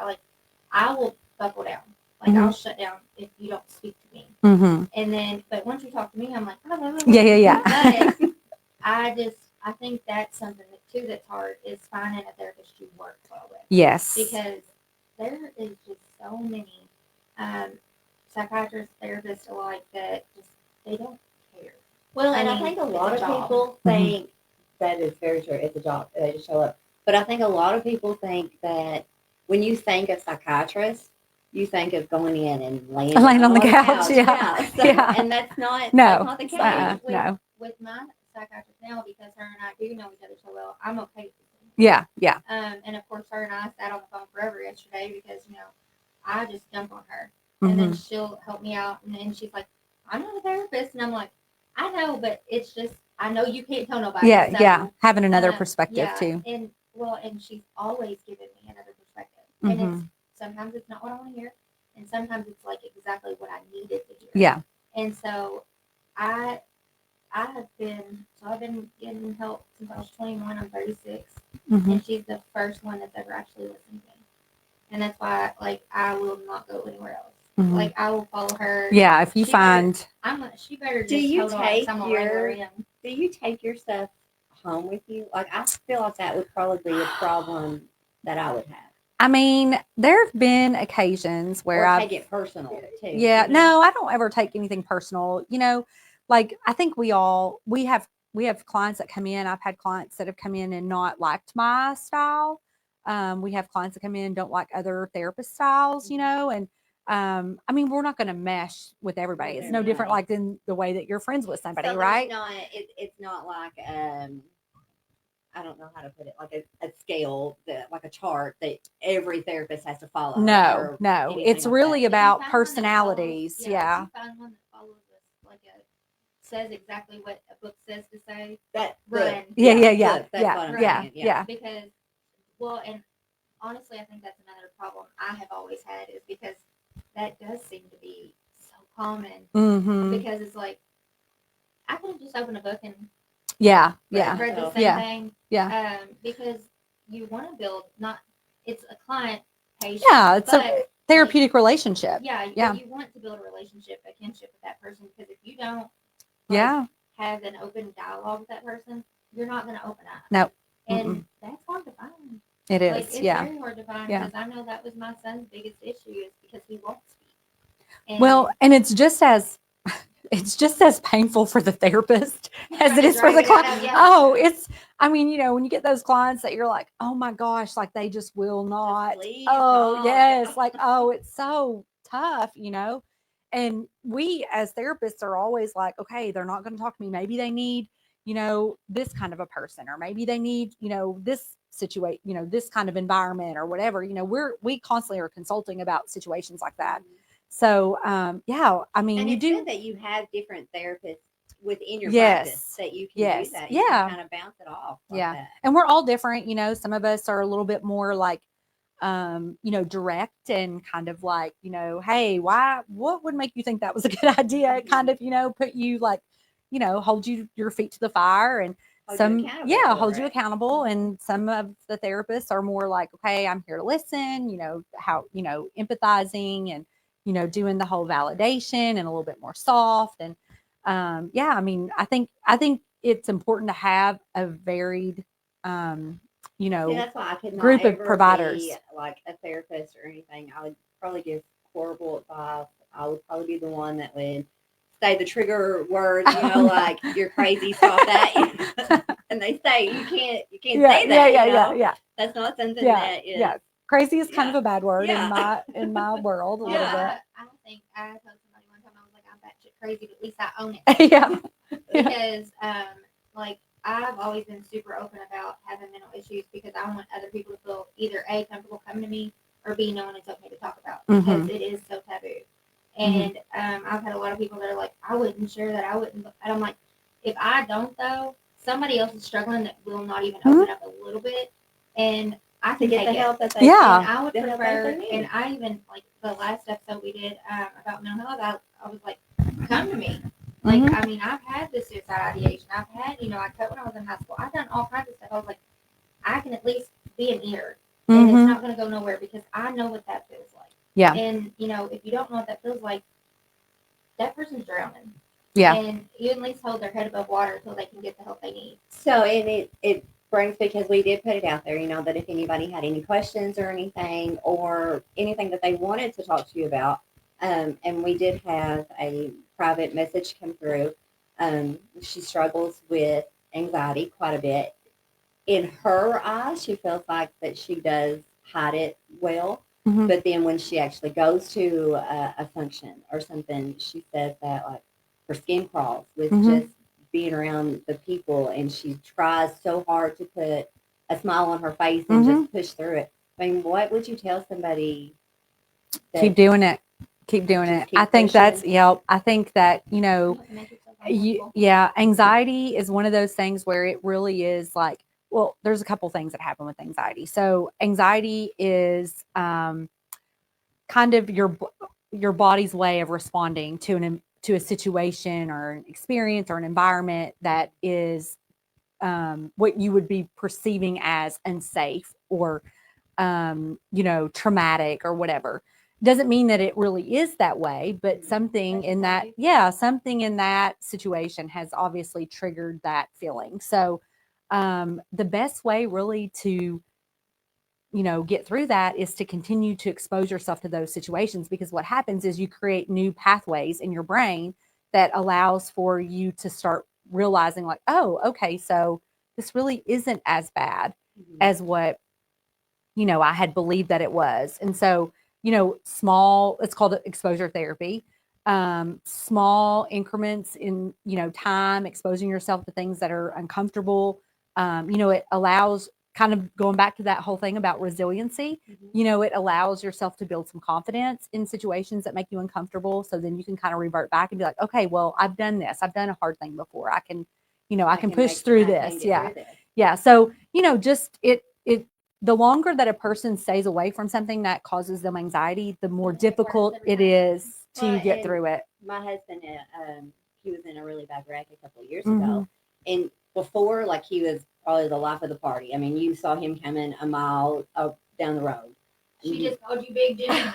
I will buckle down. Like, I'll shut down if you don't speak to me. Mm-hmm. And then, but once you talk to me, I'm like, oh. Yeah. But I think that's something too that's hard, is finding a therapist you work well with. Yes. Because there is just so many psychiatrists, therapists alike that just, they don't care. Well, and I mean, think a it's lot a of job. people think that is very true. It's a job. They just show up. But I think a lot of people think that when you think of psychiatrist, you think of going in and laying on the couch. So, Yeah. And that's not No. the case. No. With my psychiatrist now, because her and I do know each other so well, I'm okay with it. Yeah. And of course, her and I sat on the phone forever yesterday because, I just dump on her. And then she'll help me out. And then she's like, I'm not a therapist. And I'm like, I know, but it's just, I know you can't tell nobody. Yeah. Having another perspective too. And she's always given me another perspective. And it's sometimes it's not what I want to hear. And sometimes it's like exactly what I needed to hear. Yeah. And so I've been getting help since I was 21. I'm 36. And she's the first one that's ever actually listened to me. And that's why, I will not go anywhere else. Like, I will follow her. Yeah, if you find... she better just Do you hold on to someone right. Do you take your stuff home with you? Like, I feel like that would probably be a problem that I would have. I mean, there have been occasions where I take it personal too. Yeah, no, I don't ever take anything personal. Like, I think we have clients that come in. I've had clients that have come in and not liked my style. We have clients that come in and don't like other therapist styles, and I mean, we're not going to mesh with everybody. It's no different like than the way that you're friends with somebody, so right? It's not like I don't know how to put it, like a scale, like a chart that every therapist has to follow. No, it's like really that. about personalities. If you find one that follows a says exactly what a book says to say, That run. Yeah. That's Yeah. what I'm Yeah. saying. Yeah. Because, well, and honestly, I think that's another problem I have always had is because that does seem to be so common. Mm-hmm. Because it's like, I could have just opened a book and Yeah. read the same Yeah. thing. Yeah. Because you want to build, not, it's a client patient. Yeah. It's but, a therapeutic relationship. Yeah. Yeah. You want to build a relationship, a kinship with that person. Because if you don't, Yeah. have an open dialogue with that person, you're not going to open up. No. And that's hard to find. It is. Like, it's very hard to find because I know that was my son's biggest issue is because he won't speak. And well, and it's just as painful for the therapist as it is for the client. Oh, I mean, when you get those clients that you're like, oh my gosh, like they just will not. Oh, yes. Like, oh, it's so tough, And we as therapists are always like, okay, they're not going to talk to me. Maybe they need, this kind of a person, or maybe they need, this situation, this kind of environment or whatever. We constantly are consulting about situations like that. Mm-hmm. So, I mean, and you it's do good that you have different therapists within your Yes. practice that you can do that. You can kind of bounce it off. Like that. And we're all different. Some of us are a little bit more like, direct and kind of like, hey, what would make you think that was a good idea? Kind of, put you like, hold your feet to the fire, and hold you accountable. And some of the therapists are more like, okay, I'm here to listen, how, empathizing and, doing the whole validation and a little bit more soft. And, I mean, I think it's important to have a varied, See, that's why I could not group of ever providers. be like a therapist or anything. I would probably give horrible advice. I would probably be the one that would say the trigger words, like you're crazy, stop that. And they say you can't say that. Yeah. That's not something that is. Yeah. Crazy is kind of a bad word in my world a little bit. I think I told somebody one time I was like, I'm batshit crazy, but at least I own it. Yeah. Because like I've always been super open about having mental issues because I want other people to feel either A, comfortable coming to me, or B, knowing it's okay to talk about because it is so taboo. And I've had a lot of people that are like, I wouldn't share that. I wouldn't. And I'm like, if I don't though, somebody else is struggling that will not even open up a little bit, and I can get take the help it. that they Yeah. can. And I would the help that prefer, they need. and I even like the last episode we did about mental health. I was like, come to me. Like, I mean, I've had the suicide ideation. I've had, I cut when I was in high school. I've done all kinds of stuff. I was like, I can at least be an ear, and it's not going to go nowhere because I know what that feels like. Yeah. And if you don't know what that feels like, that person's drowning. Yeah. And you at least hold their head above water until they can get the help they need. So, and it brings, because we did put it out there, that if anybody had any questions or anything that they wanted to talk to you about, and we did have a private message come through. She struggles with anxiety quite a bit. In her eyes, she feels like that she does hide it well. But then when she actually goes to a function or something, she says that like her skin crawls with just being around the people, and she tries so hard to put a smile on her face and just push through it. I mean, what would you tell somebody? Keep doing it. Keep doing it. I think that's, I think that, anxiety is one of those things where it really is like, well, there's a couple things that happen with anxiety. So anxiety is kind of your body's way of responding to a situation or an experience or an environment that is what you would be perceiving as unsafe or traumatic or whatever. Doesn't mean that it really is that way, but something in that situation has obviously triggered that feeling. So the best way really to get through that is to continue to expose yourself to those situations, because what happens is you create new pathways in your brain that allows for you to start realizing like, oh, okay, so this really isn't as bad as what I had believed that it was. And so it's called exposure therapy. Small increments in time, exposing yourself to things that are uncomfortable, it allows kind of going back to that whole thing about resiliency, you know, it allows yourself to build some confidence in situations that make you uncomfortable. So then you can kind of revert back and be like, okay, well, I've done this. I've done a hard thing before. I can, you know, I can push through this. Yeah. Yeah. So, you know, just the longer that a person stays away from something that causes them anxiety, the more difficult it is to get through it. My husband, he was in a really bad wreck a couple of years ago. And before, like, he was probably the life of the party. I mean, you saw him coming a mile up down the road. She just called you Big Jim.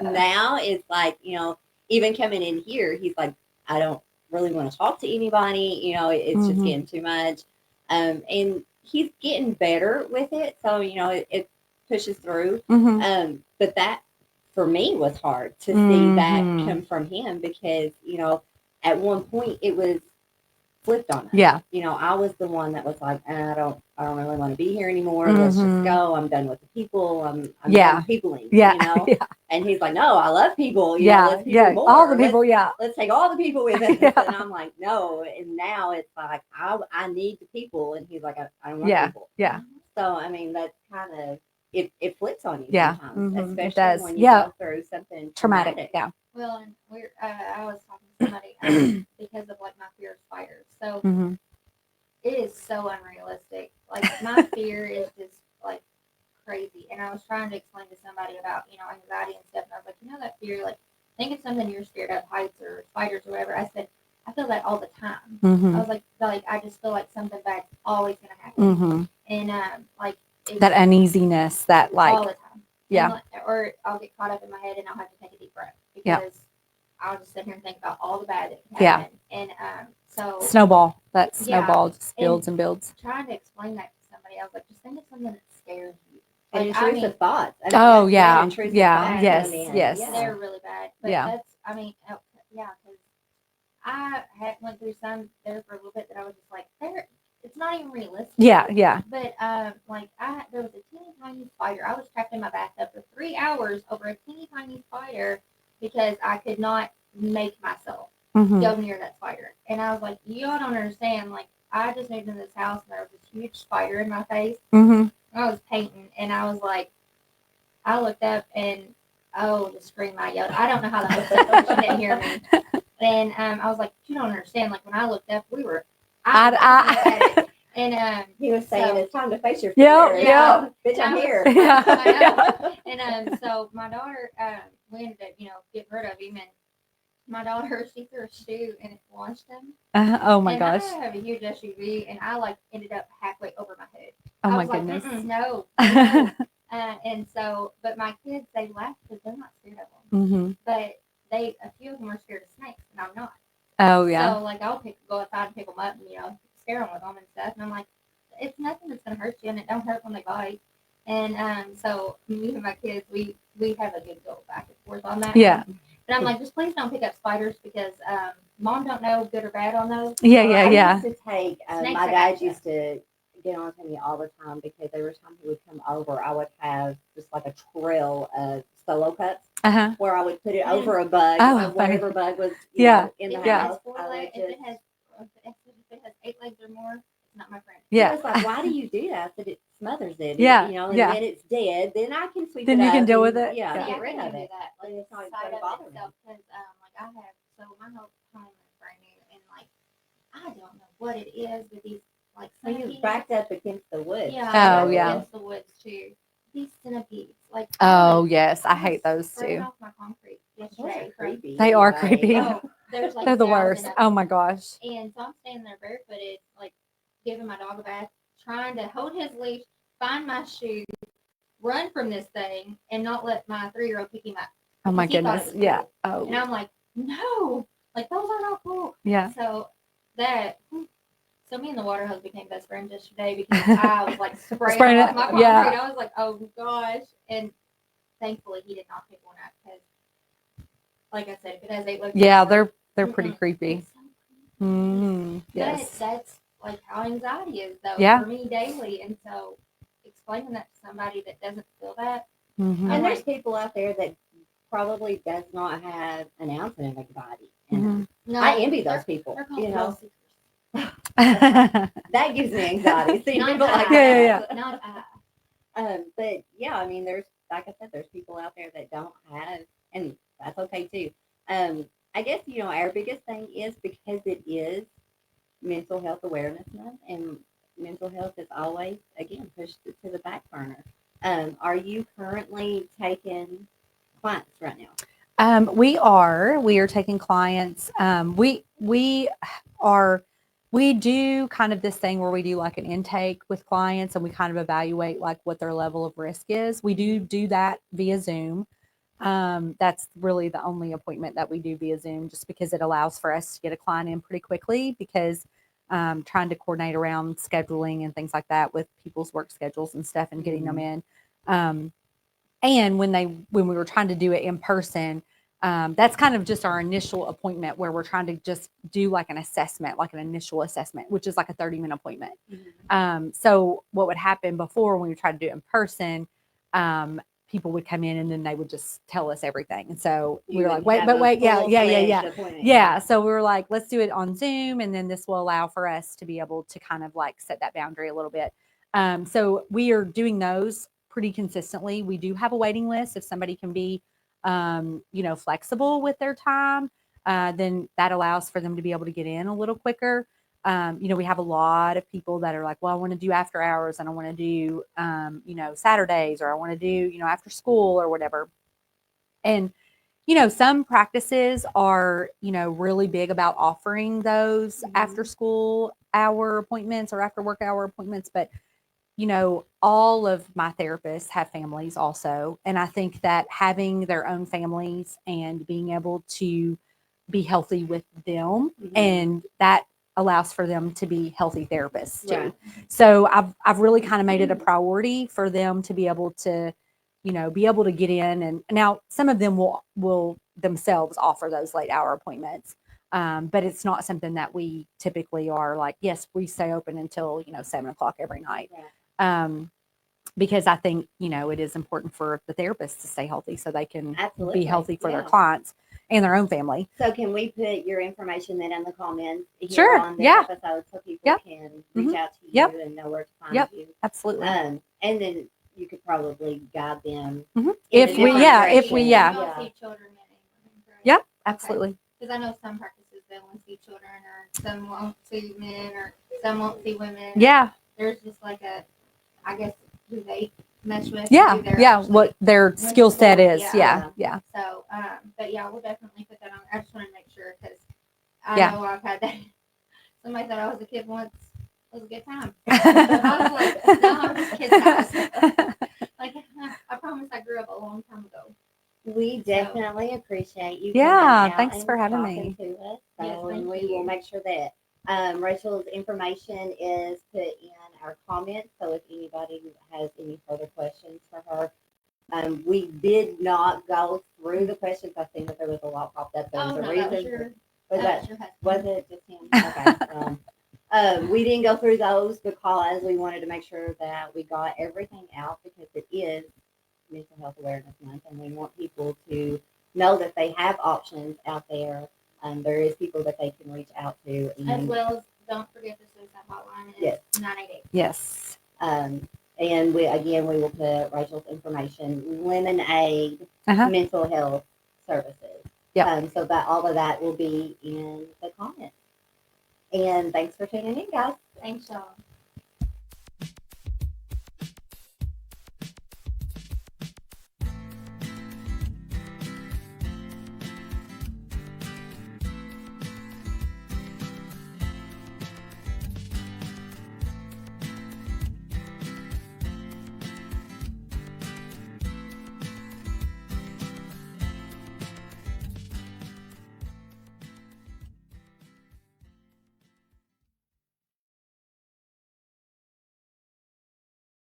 Now it's like, you know, even coming in here, he's like, I don't really want to talk to anybody. You know, it's just getting too much. And he's getting better with it. So, you know, it pushes through. But that, for me, was hard to see that come from him because, you know, at one point it was flipped on us. Yeah. You know, I was the one that was like, I don't really want to be here anymore. Let's just go. I'm done with the people. I'm done peopling. Yeah. You know? And he's like, no, I love people. You know, let's more. All the people. Let's take all the people with us. And I'm like, no. And now it's like, I need the people. And he's like, I don't want people. Yeah. So, I mean, that's kind of, it flips on you Yeah. sometimes, especially when you go through something traumatic. Yeah. Well, and I was talking to somebody because of like my fear of spiders. So it is so unrealistic. Like my fear is just like crazy. And I was trying to explain to somebody about, you know, anxiety and stuff. And I was like, you know, that fear, like think of something you're scared of, heights or spiders or whatever. I said, I feel that all the time. I was like, I just feel like something bad's always going to happen. And like that uneasiness, that like all the time. Yeah. Or I'll get caught up in my head and I'll have to take a deep breath because I'll just sit here and think about all the bad that can happen. And so snowball just builds and builds. Trying to explain that to somebody, I was like, just think of something that scares you. And Like, intrusive thoughts. I mean, yes. They're really bad. But that's, I mean, because I went through some there for a little bit that I was just like, it's not even realistic. Yeah. But like there was a teeny tiny spider. I was trapped in my bathtub for 3 hours over a teeny tiny spider because I could not make myself go near that spider. And I was like, y'all don't understand. Like I just moved into this house and there was this huge spider in my face. I was painting and I was like, I looked up and the scream I yelled. I don't know how that was. She didn't hear me. And I was like, you don't understand. Like when I looked up, we were. And he was saying it's time to face your fear. Bitch, I'm here. And so my daughter, we ended up, getting rid of him. And my daughter, she threw a shoe and it launched him. Oh my gosh! I have a huge SUV, and I ended up halfway over my head. Oh my goodness! No. And so, but my kids, they laugh because they're not scared of them. But a few of them are scared of snakes, and I'm not. Oh yeah. So I'll go outside and pick them up, and scare them with them and stuff. And I'm like, it's nothing that's gonna hurt you, and it don't hurt when they bite. And so me and my kids, we have a good go back and forth on that. Yeah. But I'm like, just please don't pick up spiders because mom don't know good or bad on those. Yeah. I used to take my dad used to get on to me all the time because every time he would come over, I would have just like a trail of solo cuts where I would put it over a bug, whatever bug was in the house. If it has 8 legs or more, it's not my friend. Yeah. He was like, why do you do that? I said, it smothers it. Yeah. And then it's dead. Then I can sweep it up. Then you can deal with it. Yeah, get rid of it. That. Like, it's not going to bother me. Because, I have, so my whole home is brand new. And, I don't know what it is with these, centipedes. He's backed up against the woods. Yeah. Against the woods, too. These centipedes. Oh, yes. I hate those, too. Off my concrete yesterday. Creepy. They are creepy. Oh, they're the worst. Oh, my gosh. And so I'm standing there barefooted, giving my dog a bath, trying to hold his leash, find my shoe, run from this thing, and not let my 3-year-old pick him up. Oh my goodness. Yeah. Cool. Oh. And I'm like, no, those are not cool. Yeah. So me and the water hose became best friends yesterday because I was spraying off my concrete. Yeah. I was like, oh gosh. And thankfully he did not pick one up because, like I said, if it has 8 legs. Yeah, they're pretty creepy. So yes. That's how anxiety is though for me daily. And so explaining that to somebody that doesn't feel that. And there's people out there that probably does not have an ounce of anxiety. No, I envy those people. That gives me anxiety. Seeing Not people like I. that. Not I. But yeah, I mean, there's like I said, there's people out there that don't have, and that's okay too. I guess our biggest thing is because it is Mental Health Awareness Month, and mental health is always again pushed to the back burner. Are you currently taking clients right now? We are taking clients. We do kind of this thing where we do like an intake with clients and we kind of evaluate like what their level of risk is. We do that via Zoom. That's really the only appointment that we do via Zoom, just because it allows for us to get a client in pretty quickly, because trying to coordinate around scheduling and things like that with people's work schedules and stuff and getting them in. And when we were trying to do it in person, that's kind of just our initial appointment where we're trying to just do like an assessment, like an initial assessment, which is like a 30-minute appointment. So what would happen before when we tried to do it in person, people would come in and then they would just tell us everything. And so we were like, wait, yeah. So we were like, let's do it on Zoom. And then this will allow for us to be able to kind of like set that boundary a little bit. So we are doing those pretty consistently. We do have a waiting list. If somebody can be, flexible with their time, then that allows for them to be able to get in a little quicker. We have a lot of people that are like, well, I want to do after hours and I want to do, Saturdays, or I want to do, after school or whatever. And, some practices are, really big about offering those after school hour appointments or after work hour appointments. But all of my therapists have families also. And I think that having their own families and being able to be healthy with them, and that allows for them to be healthy therapists too. Right. So I've really kind of made it a priority for them to be able to, get in. And now some of them will themselves offer those late hour appointments. But it's not something that we typically are like, yes, we stay open until, 7:00 every night. Yeah. Because I think, it is important for the therapists to stay healthy so they can be healthy for their clients and their own family. So can we put your information then in the comments here on this episode so people can reach out to you and know where to find you? Absolutely. And then you could probably guide them. If we see children Yep, absolutely. Because I know some practices they only see children, or some won't see men, or some won't see women. Yeah. There's just like I guess, who they mesh with. What their skill set is. Yeah. So, but yeah, we'll definitely put that on. I just want to make sure, because I know I've had that. Somebody thought I was a kid once. It was a good time. I was like, no, I'm just kids' house. Like, I promise I grew up a long time ago. We definitely appreciate you. Thanks for having me. To us. So, and we will make sure that Rachel's information is put in our comments. So if anybody has any further questions for her, we did not go through the questions. I think that there was a lot popped up. There was a reason. Was it just him? Okay. We didn't go through those because we wanted to make sure that we got everything out, because it is Mental Health Awareness Month, and we want people to know that they have options out there. There is people that they can reach out to. As well as, don't forget the suicide hotline is 988. Yes. And we will put Rachel's information, Lemon-aide Mental Health Services. So that all of that will be in the comments. And thanks for tuning in, guys. Thanks, y'all.